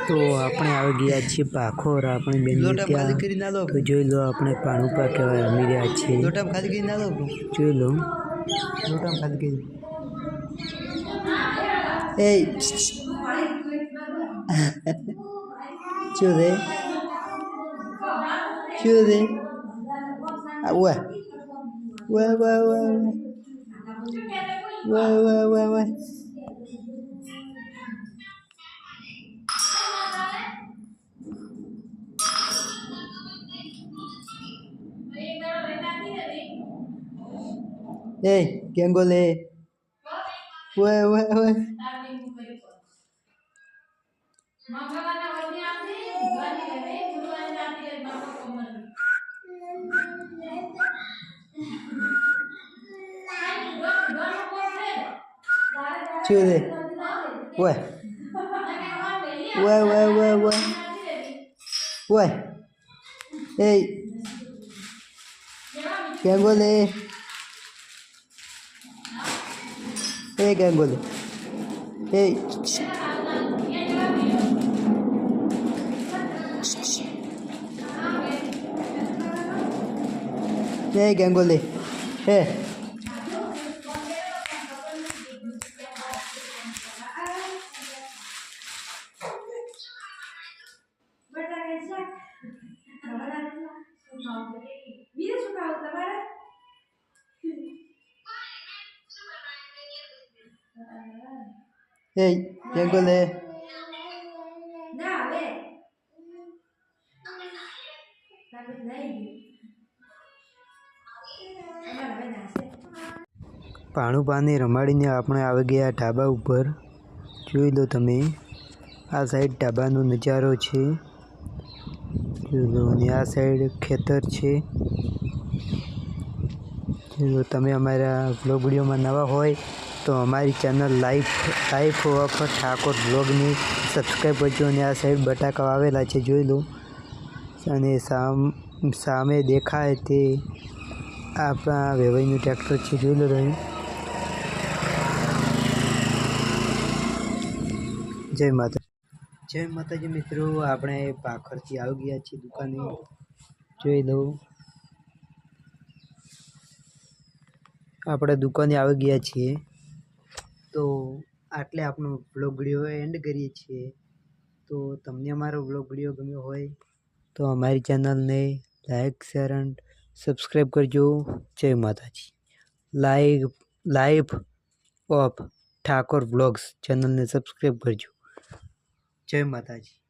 તો આપણે આવી ગયા છીએ પાખોર આપણી બેન ત્યાં તો જોઈ લો આપણે પાણી પર કેવા રમી રહ્યા છીએ જોઈ લો એ શું રે વાહ વાહ વાહ વાહ વાહ વાહ વાહ વાહ Hey, Gangole. Wah, wah, wah. Cuy. Wah. Wah, wah, wah, wah. Wah. Hey. Gangole. Hey, Gangole. Hey. Hey, Gangole. Hey. Hey, Gangole. પાણી રમાડીને આપણે આવી ગયા ઢાબા ઉપર જોઈ લો તમે આ સાઈડ ઢાબાનો નજારો છે જોઈ લો અને આ સાઈડ ખેતર છે જો તમે અમારા વ્લોગ વિડીયોમાં નવા હોય તો અમારી ચેનલ લાઈફ ઓફ ઠાકોર વ્લોગને સબસ્ક્રાઈબ કરજો અને આ સાઈડ બટાકા આવેલા છે જોઈ લો અને સામે દેખાય તે આપણા વેવાઈનું ટ્રેક્ટર છે જોઈ લો તમે જય માતાજી મિત્રો આપણે પાખરથી આવી ગયા છીએ દુકાને જોઈ લો આપણે દુકાને આવી ગયા છીએ તો આટલે આપણો વ્લોગ વિડીયો એન્ડ કરીએ છીએ તો તમને અમારો વ્લોગ વિડીયો ગમ્યો હોય તો અમારી ચેનલને લાઈક શેર એન્ડ સબસ્ક્રાઈબ કરજો જય માતાજી લાઈફ ઓફ ઠાકોર વ્લોગ્સ ચેનલને સબસ્ક્રાઈબ કરજો જય માતાજી